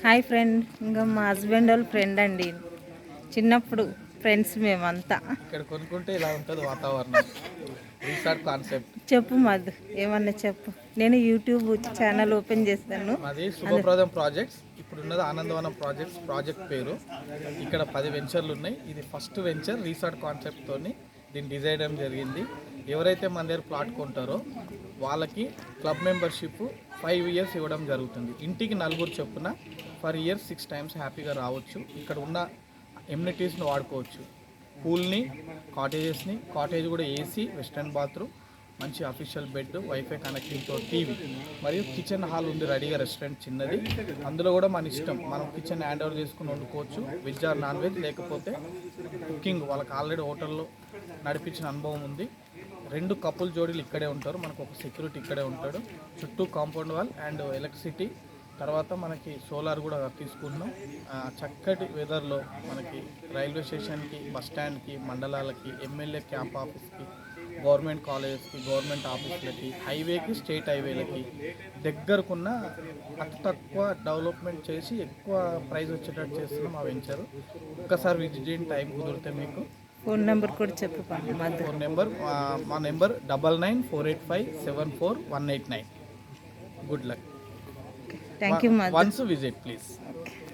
Hi friend, ఇంకా మా husband వాళ్ళ ఫ్రెండ్ అండి. చిన్నప్పుడు ఫ్రెండ్స్ మేమంతా. ఇక్కడ కొనుక్కుంటే ఇలా ఉంటుంది వాతావరణం. Resort concept. చెప్పు మధు, ఏమన్నా చెప్పు. నేను యూట్యూబ్ ఛానల్ ఓపెన్ చేస్తాను. మాది శుభప్రదం ప్రాజెక్ట్స్. ఇప్పుడున్నది ఆనందవనం ప్రాజెక్ట్ పేరు. ఇక్కడ 10 వెంచర్లు ఉన్నాయి. ఇది ఫస్ట్ వెంచర్ రిసార్ట్ కాన్సెప్ట్తోని దీన్ని డిజైన్ చేయడం జరిగింది. ఎవరైతే మన దగ్గర ప్లాట్ కొంటారో వాళ్ళకి క్లబ్ మెంబర్షిప్ 5 ఇయర్స్ ఇవ్వడం జరుగుతుంది. ఇంటికి 4 చొప్పున పర్ ఇయర్ 6 టైమ్స్ హ్యాపీగా రావచ్చు. ఇక్కడ ఉన్న ఎమ్యూనిటీస్ని వాడుకోవచ్చు. పూల్ని, కాటేజ్ కూడా ఏసీ, వెస్టర్న్ బాత్రూమ్, మంచి అఫీషియల్ బెడ్, వైఫై కనెక్టింగ్తో టీవీ మరియు కిచెన్ హాల్ ఉంది రెడీగా. రెస్టారెంట్ చిన్నది, అందులో కూడా మన ఇష్టం. మనం కిచెన్ హ్యాండ్ ఓవర్ చేసుకుని వండుకోవచ్చు, వెజ్ ఆర్ నాన్ వెజ్. లేకపోతే కుకింగ్ వాళ్ళకి ఆల్రెడీ హోటల్లో నడిపించిన అనుభవం ఉంది. 2 కపుల్ జోడీలు ఇక్కడే ఉంటారు. మనకు ఒక సెక్యూరిటీ ఇక్కడే ఉంటాడు. చుట్టూ కాంపౌండ్ వాల్ అండ్ ఎలక్ట్రిసిటీ. తర్వాత మనకి సోలార్ కూడా తీసుకుంటున్నాం. చక్కటి వెదర్లో మనకి రైల్వే స్టేషన్కి, బస్ స్టాండ్కి, మండలాలకి, ఎమ్మెల్యే క్యాంప్ ఆఫీస్కి, గవర్నమెంట్ కాలేజెస్కి, గవర్నమెంట్ ఆఫీసులకి, హైవేకి, స్టేట్ హైవేలకి దగ్గరకున్న అతి తక్కువ డెవలప్మెంట్ చేసి ఎక్కువ ప్రైస్ వచ్చేటట్టు చేస్తున్నాం ఆ వెంచరు. ఒక్కసారి విజిట్ చేయండి, టైం కుదిరితే మీకు. ఫోన్ నెంబర్ కూడా చెప్పు. ఫోన్ నెంబర్ మా number 9948574189. Good luck. Thank you. Once visit please.